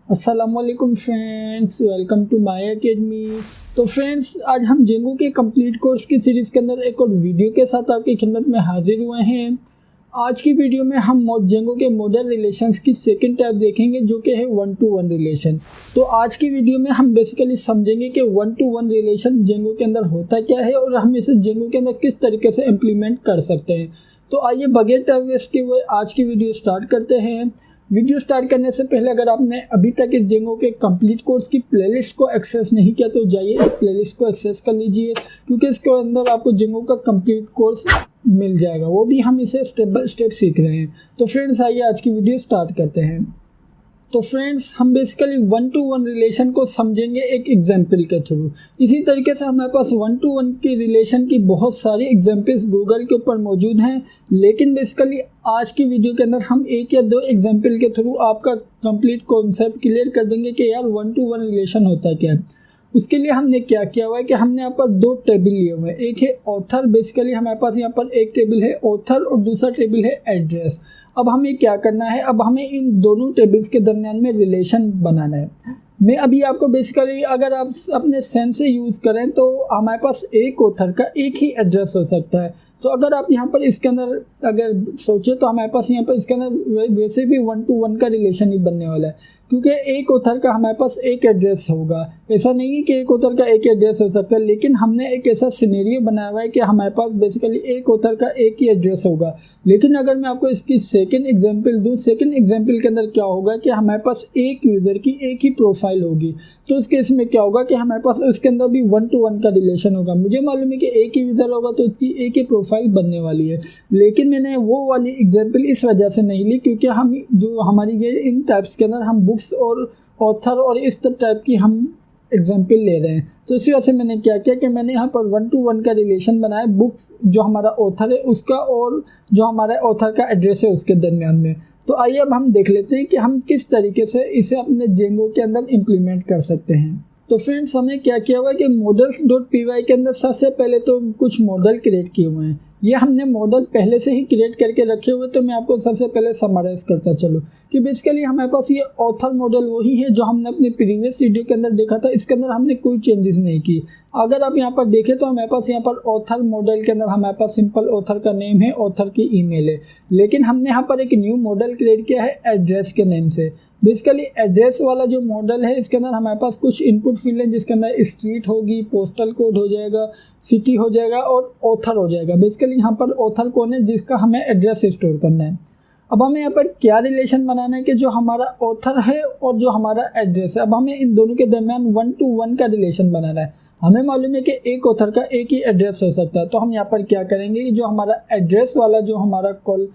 अस्सलामुअलैकुम friends, welcome to my academy. तो friends, आज हम जेंगो के कंप्लीट कोर्स की सीरीज़ के अंदर एक और वीडियो के साथ आपकी खिदमत में हाजिर हुए हैं। आज की वीडियो में हम जेंगो के मॉडल रिलेशंस की सेकंड टाइप देखेंगे, जो कि है वन टू वन रिलेशन। तो आज की वीडियो में हम बेसिकली समझेंगे कि one two one relation Django के अंदर होता क्या है और हम इसे जेंगो के अंदर किस तरीके से इम्प्लीमेंट कर सकते हैं। तो आइए बगैर टाइम वेस्ट किए हुए आज की वीडियो स्टार्ट करते हैं। वीडियो स्टार्ट करने से पहले अगर आपने अभी तक इस जेंगो के कंप्लीट कोर्स की प्लेलिस्ट को एक्सेस नहीं किया तो जाइए इस प्लेलिस्ट को एक्सेस कर लीजिए, क्योंकि इसके अंदर आपको जेंगो का कंप्लीट कोर्स मिल जाएगा। वो भी हम इसे स्टेप बाय स्टेप सीख रहे हैं। तो फ्रेंड्स, आइए आज की वीडियो स्टार्ट करते हैं। तो फ्रेंड्स, हम basically one two one relation को समझेंगे एक एग्जाम्पल के थ्रू। इसी तरीके से हमारे पास वन टू वन की रिलेशन की बहुत सारी एग्जाम्पल्स गूगल के ऊपर मौजूद हैं, लेकिन बेसिकली आज की वीडियो के अंदर हम एक या दो एग्जाम्पल के थ्रू आपका कंप्लीट कॉन्सेप्ट क्लियर कर देंगे कि यार वन टू वन रिलेशन होता क्या है। उसके लिए हमने क्या किया हुआ है कि हमने यहाँ पर दो टेबल लिए हुए हैं। एक है ऑथर, बेसिकली हमारे पास यहाँ पर एक टेबल है ऑथर और दूसरा टेबल है एड्रेस। अब हमें क्या करना है, अब हमें इन दोनों टेबल्स के दरमियान में रिलेशन बनाना है। मैं अभी आपको बेसिकली अगर आप अपने सेंस से यूज़ करें तो हमारे पास एक ऑथर का एक ही एड्रेस हो सकता है। तो अगर आप यहाँ पर इसके अंदर अगर सोचे तो हमारे पास यहाँ पर इसके अंदर वैसे भी वन टू वन का रिलेशन ही बनने वाला है, क्योंकि एक ऑथर का हमारे पास एक एड्रेस होगा। ऐसा नहीं है कि एक ऑथर का एक एड्रेस हो सकता है, लेकिन हमने एक ऐसा सिनेरियो बनाया हुआ है कि हमारे पास बेसिकली एक ऑथर का एक ही एड्रेस होगा। लेकिन अगर मैं आपको इसकी सेकंड एग्जांपल दूं, सेकंड एग्जांपल के अंदर क्या होगा कि हमारे पास एक यूज़र की एक ही प्रोफाइल होगी। तो इस केस में क्या होगा कि हमारे पास उसके अंदर भी वन टू वन का रिलेशन होगा। मुझे मालूम है कि एक ही यूज़र होगा तो उसकी एक ही प्रोफाइल बनने वाली है, लेकिन मैंने वो वाली एग्जांपल इस वजह से नहीं ली क्योंकि हम जो हमारी ये इन टाइप्स के अंदर हम बुक्स और ऑथर और इस टाइप की हम एग्जाम्पल ले रहे हैं। तो इसी वजह से मैंने क्या किया कि मैंने यहाँ पर वन टू वन का रिलेशन बनाया, बुक्स जो हमारा ऑथर है उसका और जो हमारा ऑथर का एड्रेस है उसके दरमियान में। तो आइए अब हम देख लेते हैं कि हम किस तरीके से इसे अपने जेंगो के अंदर इम्प्लीमेंट कर सकते हैं। तो फ्रेंड्स, हमने क्या किया हुआ है कि models.py के अंदर सबसे पहले तो कुछ मॉडल क्रिएट किए हुए हैं। ये हमने मॉडल पहले से ही क्रिएट करके रखे हुए। तो मैं आपको सबसे पहले समराइज करता चलूँ कि बेसिकली हमारे पास ये ऑथर मॉडल वही है जो हमने अपने प्रीवियस वीडियो के अंदर देखा था। इसके अंदर हमने कोई चेंजेस नहीं की। अगर आप यहाँ पर देखें तो हमारे पास यहाँ पर ऑथर मॉडल के अंदर हमारे पास सिंपल ऑथर का नेम है, ऑथर की ईमेल है, लेकिन हमने यहाँ पर एक न्यू मॉडल क्रिएट किया है एड्रेस के नेम से। बेसिकली एड्रेस वाला जो मॉडल है इसके अंदर हमारे पास कुछ इनपुट फील्ड है, जिसके अंदर स्ट्रीट होगी, पोस्टल कोड हो जाएगा, सिटी हो जाएगा और ऑथर हो जाएगा। बेसिकली यहाँ पर ऑथर कौन है जिसका हमें एड्रेस स्टोर करना है। अब हमें यहाँ पर क्या रिलेशन बनाना है कि जो हमारा ऑथर है और जो हमारा एड्रेस है, अब हमें इन दोनों के दरमियान वन टू वन का रिलेशन बनाना है। हमें मालूम है कि एक ऑथर का एक ही एड्रेस हो सकता है। तो हम यहाँ पर क्या करेंगे कि जो हमारा एड्रेस वाला जो हमारा कॉल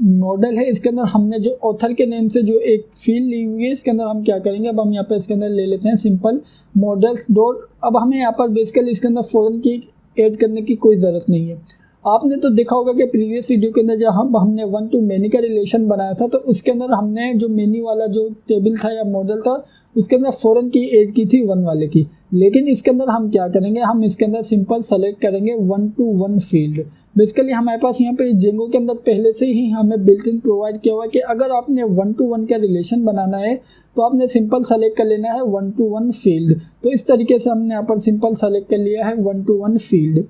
मॉडल है इसके अंदर हमने जो ऑथर के नेम से जो एक फील्ड ली हुई है, इसके अंदर हम क्या करेंगे, अब हम यहाँ पर इसके अंदर ले लेते हैं सिंपल मॉडल्स डॉट। अब हमें यहाँ पर बेसिकली इसके अंदर फॉरन की ऐड करने की कोई ज़रूरत नहीं है। आपने तो देखा होगा कि प्रीवियस वीडियो के अंदर जब हमने वन टू मेनी का रिलेशन बनाया था तो उसके अंदर हमने जो मेनी वाला जो टेबल था या मॉडल था उसके अंदर फॉरन की ऐड की थी वन वाले की। लेकिन इसके अंदर हम क्या करेंगे, हम इसके अंदर सिंपल सेलेक्ट करेंगे one two one field. Basically हमारे पास यहाँ पे जेंगो के अंदर पहले से ही हमें बिल्ट इन प्रोवाइड किया हुआ है कि अगर आपने वन टू वन का रिलेशन बनाना है तो आपने सिंपल सेलेक्ट कर लेना है वन टू वन फील्ड। तो इस तरीके से हमने यहाँ पर सिंपल सेलेक्ट कर लिया है वन टू वन फील्ड।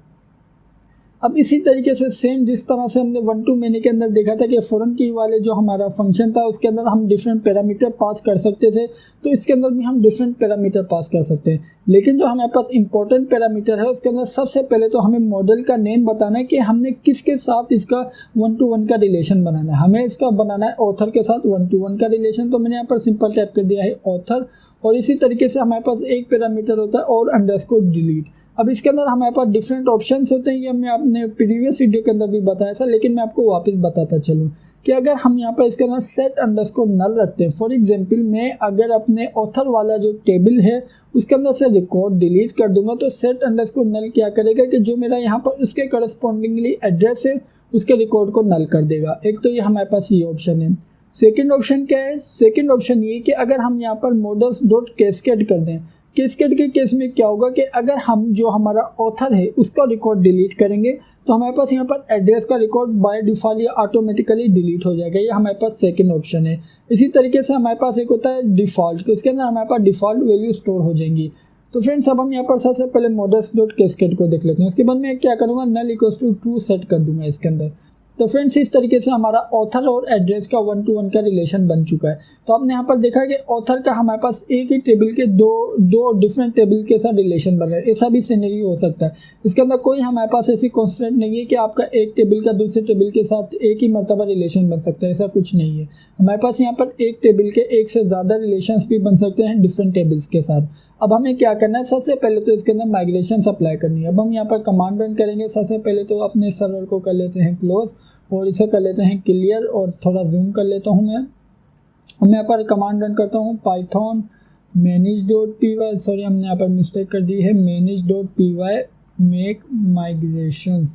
अब इसी तरीके से सेम जिस तरह से हमने वन टू मेनी के अंदर देखा था कि फॉरन की वाले जो हमारा फंक्शन था उसके अंदर हम डिफरेंट पैरामीटर पास कर सकते थे, तो इसके अंदर भी हम डिफरेंट पैरामीटर पास कर सकते हैं। लेकिन जो हमारे पास इंपॉर्टेंट पैरामीटर है उसके अंदर सबसे पहले तो हमें मॉडल का नेम बताना है कि हमने किसके साथ इसका वन टू वन का रिलेशन बनाना है। हमें इसका बनाना है ऑथर के साथ वन टू वन का रिलेशन। तो मैंने यहाँ पर सिंपल टाइप कर दिया है ऑथर, और इसी तरीके से हमारे पास एक पैरामीटर होता है और अंडरस्कोर डिलीट। अब इसके अंदर हमारे पास डिफरेंट ऑप्शंस होते हैं, ये मैं अपने प्रीवियस वीडियो के अंदर भी बताया था, लेकिन मैं आपको वापस बताता चलूँ कि अगर हम यहाँ पर इसके अंदर सेट अंडरस्कोर नल रखते हैं, फॉर एग्जांपल मैं अगर अपने ऑथर वाला जो टेबल है उसके अंदर से रिकॉर्ड डिलीट कर दूंगा तो सेट अंडरस्कोर नल क्या करेगा कि जो मेरा यहाँ पर उसके करस्पॉन्डिंगली एड्रेस है उसके रिकॉर्ड को नल कर देगा। एक तो ये हमारे पास ये ऑप्शन है। सेकेंड ऑप्शन क्या है, सेकेंड ऑप्शन ये कि अगर हम यहाँ पर मॉडल्स डॉट कैस्केड कर दें, कैस्केड के केस में क्या होगा कि अगर हम जो हमारा ऑथर है उसका रिकॉर्ड डिलीट करेंगे तो हमारे पास यहाँ पर एड्रेस का रिकॉर्ड बाय डिफॉल्ट या ऑटोमेटिकली डिलीट हो जाएगा, ये हमारे पास सेकंड ऑप्शन है। इसी तरीके से हमारे पास एक होता है डिफ़ॉल्ट, तो इसके अंदर हमारे पास डिफ़ॉल्ट वैल्यू स्टोर हो जाएंगी। तो फ्रेंड्स अब हम यहाँ पर सबसे पहले models.cascade को देख लेते हैं। उसके बाद मैं क्या करूँगा, null equals to true set कर दूंगा इसके अंदर। तो फ्रेंड्स इस तरीके से हमारा ऑथर और एड्रेस का 1 to 1 का रिलेशन बन चुका है। तो आपने यहाँ पर देखा कि ऑथर का हमारे पास एक ही टेबल के दो डिफरेंट टेबल के साथ रिलेशन बन रहा है। ऐसा भी सिनेरियो हो सकता है। इसके अंदर कोई हमारे पास ऐसी कॉन्स्टेंट नहीं है कि आपका एक टेबल का दूसरे टेबल के साथ एक ही मरतबा रिलेशन बन सकता है, ऐसा कुछ नहीं है। हमारे पास यहाँ पर एक टेबल के एक से ज़्यादा रिलेशंस भी बन सकते हैं डिफरेंट टेबल्स के साथ। अब हमें क्या करना है, सबसे पहले तो इसके अंदर माइग्रेशन अप्लाई करनी है। अब हम यहाँ पर कमांड रन करेंगे। सबसे पहले तो अपने सर्वर को कर लेते हैं क्लोज और इसे कर लेते हैं क्लियर और थोड़ा जूम कर लेता हूँ मैं यहाँ पर कमांड रन करता हूँ python manage.py, सॉरी हमने यहाँ पर मिस्टेक कर दी है, manage.py make migrations।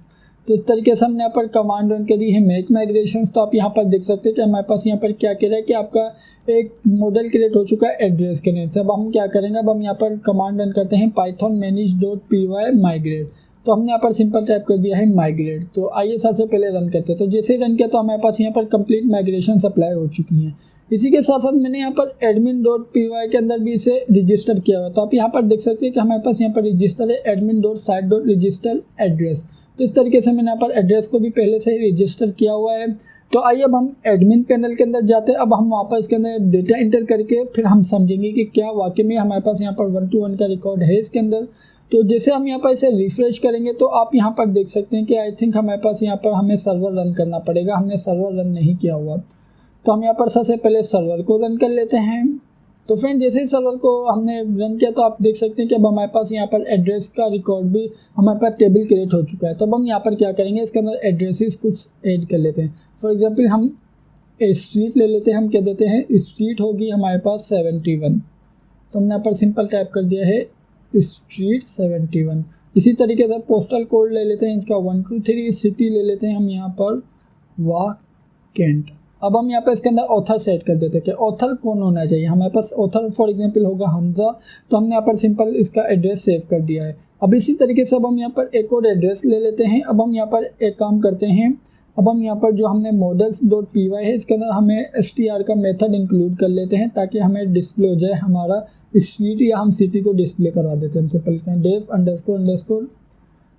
तो इस तरीके से हमने यहाँ पर कमांड रन करी है मेक माइग्रेशंस। तो आप यहाँ पर देख सकते हैं कि हमारे पास यहाँ पर क्या कह रहा है कि आपका एक मॉडल क्रिएट हो चुका है एड्रेस के नेम से। अब हम क्या करेंगे, अब हम यहाँ पर कमांड रन करते हैं python manage.py migrate। तो हमने यहाँ पर सिंपल टाइप कर दिया है माइग्रेट। तो आइए सबसे पहले रन करते हैं। तो जैसे ही रन किया तो हमारे पास यहाँ पर कंप्लीट माइग्रेशन अप्लाई हो चुकी हैं। इसी के साथ साथ मैंने यहाँ पर admin.py के अंदर भी इसे रजिस्टर किया हुआ। तो आप यहाँ पर देख सकते हैं कि हमारे पास यहाँ पर रजिस्टर है admin.site.register एड्रेस। तो इस तरीके से मैंने यहाँ पर एड्रेस को भी पहले से ही रजिस्टर किया हुआ है। तो आइए अब हम एडमिन पैनल के अंदर जाते हैं। अब हम वहाँ पर इसके अंदर डेटा इंटर करके फिर हम समझेंगे कि क्या वाकई में हमारे पास यहाँ पर 1 to 1 का रिकॉर्ड है इसके अंदर। तो जैसे हम यहाँ पर इसे रिफ्रेश करेंगे तो आप यहाँ पर देख सकते हैं कि आई थिंक हमारे पास यहाँ पर हमें सर्वर रन करना पड़ेगा। हमने सर्वर रन नहीं किया हुआ, तो हम यहाँ पर सबसे पहले सर्वर को रन कर लेते हैं। तो फ्रेंड जैसे ही सर्वर को हमने रन किया तो आप देख सकते हैं कि अब हमारे पास यहाँ पर एड्रेस का रिकॉर्ड भी हमारे पास टेबल क्रिएट हो चुका है। तो अब हम यहाँ पर क्या करेंगे, इसके अंदर एड्रेसेस कुछ ऐड कर लेते हैं। फॉर एग्जांपल हम स्ट्रीट ले लेते हैं। हम क्या देते हैं, स्ट्रीट होगी हमारे पास 71। तो हमने यहाँ पर सिंपल टाइप कर दिया है स्ट्रीट 71। इसी तरीके से पोस्टल कोड ले लेते हैं इसका 123। सिटी ले लेते हैं हम यहाँ पर वाकेंट। अब हम यहाँ पर इसके अंदर ऑथर सेट कर देते हैं कि ऑथर कौन होना चाहिए। हमारे पास ऑथर फॉर एग्जांपल होगा हमजा। तो हमने यहाँ पर सिंपल इसका एड्रेस सेव कर दिया है। अब इसी तरीके से अब हम यहाँ पर एक और एड्रेस ले लेते हैं। अब हम यहाँ पर एक काम करते हैं, अब हम यहाँ पर जो हमने models.py है इसके अंदर हमें str का मेथड इंक्लूड कर लेते हैं ताकि हमें डिस्प्ले हो जाए हमारा स्ट्रीट या हम सिटी को डिस्प्ले करवा देते हैं। सिंपल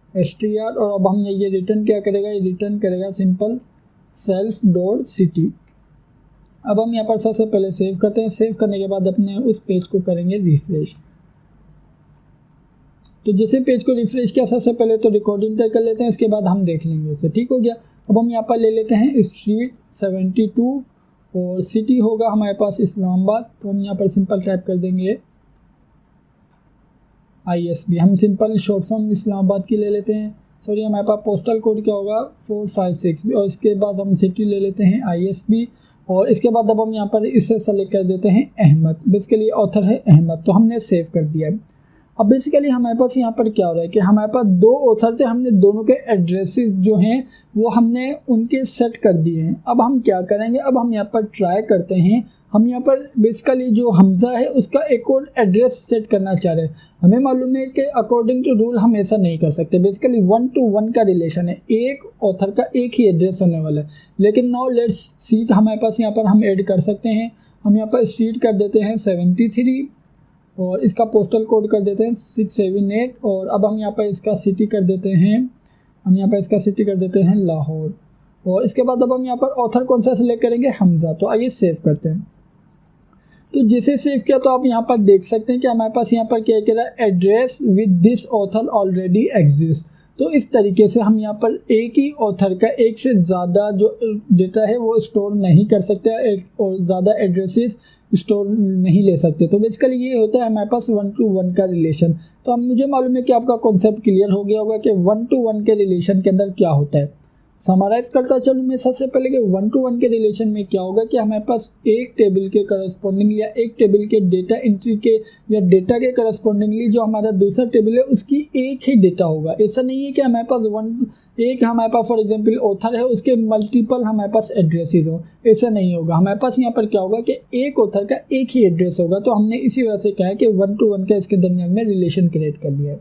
def__str और अब हम ये रिटर्न क्या करेगा, ये रिटर्न करेगा सिंपल self.city। अब हम यहाँ पर सबसे पहले सेव करते हैं। सेव करने के बाद अपने उस पेज को करेंगे रिफ्रेश। तो जैसे पेज को रिफ्रेश किया सबसे पहले तो रिकॉर्डिंग कर लेते हैं, इसके बाद हम देख लेंगे उसे। ठीक हो गया। अब हम यहाँ पर ले लेते हैं स्ट्रीट 72 और सिटी होगा हमारे पास इस्लामाबाद। तो हम यहाँ पर सिंपल टाइप कर देंगे ISB। हम सिंपल शॉर्ट फॉर्म इस्लामाबाद की ले लेते हैं। सॉरी हमारे पास पोस्टल कोड क्या होगा 456 और इसके बाद हम सिटी ले लेते हैं ISB और इसके बाद अब हम यहाँ पर इसे सेलेक्ट कर देते हैं अहमद। बेसिकली ऑथर है अहमद। तो हमने सेव कर दिया है। अब बेसिकली हमारे पास यहाँ पर क्या हो रहा है कि हमारे पास दो ऑथर से हमने दोनों के एड्रेसेस जो हैं वो हमने उनके सेट कर दिए हैं। अब हम क्या करेंगे, अब हम यहाँ पर ट्राई करते हैं। हम यहाँ पर बेसिकली जो हमजा है उसका एक और एड्रेस सेट करना चाह रहे हैं। हमें मालूम है कि अकॉर्डिंग टू रूल हम ऐसा नहीं कर सकते। बेसिकली 1 to 1 का रिलेशन है, एक ऑथर का एक ही एड्रेस होने वाला है। लेकिन नाउ लेट्स सी हमारे पास यहाँ पर हम ऐड कर सकते हैं। हम यहाँ पर स्ट्रीट कर देते हैं 73 और इसका पोस्टल कोड कर देते हैं 678 और अब हम यहाँ पर इसका सिटी कर देते हैं, हम यहाँ पर इसका सिटी कर देते हैं लाहौर। और इसके बाद अब हम यहाँ पर ऑथर कौन सा सिलेक्ट करेंगे, हमजा। तो आइए सेव करते हैं। तो जैसे सेव किया तो आप यहाँ पर देख सकते हैं कि हमारे पास यहाँ पर क्या कह रहा है, address with this author already exist. तो इस तरीके से हम यहाँ पर एक ही ऑथर का एक से ज़्यादा जो डेटा है वो स्टोर नहीं कर सकते, एक और ज़्यादा एड्रेसेस स्टोर नहीं ले सकते। तो बेसिकली ये होता है हमारे पास 1 to 1 का रिलेशन। तो अब मुझे मालूम है कि आपका कॉन्सेप्ट क्लियर हो गया होगा कि 1 to 1 के रिलेशन के अंदर क्या होता है। समराइज करता चलूँ मैं सबसे पहले कि 1 to 1 के रिलेशन में क्या होगा कि हमारे पास एक टेबल के करस्पॉन्डिंग या एक टेबल के डेटा एंट्री के या डेटा के करस्पॉन्डिंगली जो हमारा दूसरा टेबल है उसकी एक ही डेटा होगा। ऐसा नहीं है कि हमारे पास एक हमारे पास फॉर एग्जांपल ऑथर है उसके मल्टीपल हमारे पास एड्रेसेस हो, ऐसा नहीं होगा। हमारे पास यहाँ पर क्या होगा कि एक ऑथर का एक ही एड्रेस होगा। तो हमने इसी वजह से कहा है कि 1 to 1 का इसके दरमियान में रिलेशन क्रिएट कर लिया है।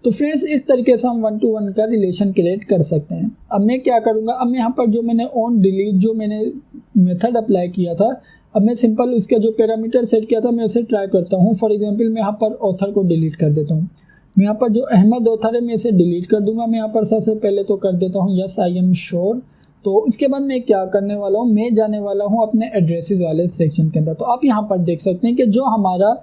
तो फ्रेंड्स इस तरीके से हम 1 to 1 का रिलेशन क्रिएट कर सकते हैं। अब मैं क्या करूँगा, अब मैं यहाँ पर जो मैंने ऑन डिलीट जो मैंने मेथड अप्लाई किया था, अब मैं सिंपल उसका जो पैरामीटर सेट किया था मैं उसे ट्राई करता हूँ। फॉर एग्जांपल मैं यहाँ पर ऑथर को डिलीट कर देता हूँ। मैं यहाँ पर जो अहमद ऑथर है मैं इसे डिलीट कर दूंगा। मैं यहाँ पर सबसे पहले तो कर देता हूँ यस आई एम श्योर। तो इसके बाद मैं क्या करने वाला हूँ, मैं जाने वाला हूँ अपने एड्रेसेस वाले सेक्शन के अंदर। तो आप यहाँ पर देख सकते हैं कि जो हमारा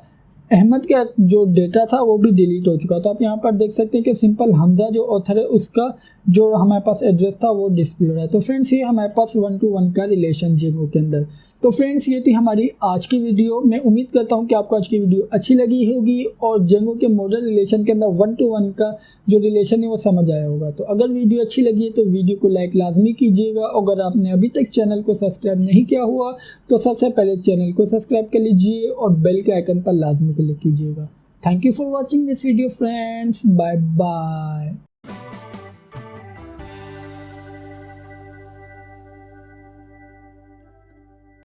अहमद का जो डेटा था वो भी डिलीट हो चुका। तो आप यहाँ पर देख सकते हैं कि सिंपल हमजा जो ऑथर है उसका जो हमारे पास एड्रेस था वो डिस्प्ले हो रहा है। तो फ्रेंड्स ये हमारे पास 1 to 1 का रिलेशन जेंगो के अंदर। तो फ्रेंड्स ये थी हमारी आज की वीडियो। मैं उम्मीद करता हूँ कि आपको आज की वीडियो अच्छी लगी होगी और जेंगो के मॉडल रिलेशन के अंदर 1 to 1 का जो रिलेशन है वो समझ आया होगा। तो अगर वीडियो अच्छी लगी है तो वीडियो को लाइक लाजमी कीजिएगा। अगर आपने अभी तक चैनल को सब्सक्राइब नहीं किया हुआ तो सबसे पहले चैनल को सब्सक्राइब कर लीजिए और बेल के आइकन पर लाजमी क्लिक कीजिएगा। Thank you for watching this video friends, bye bye.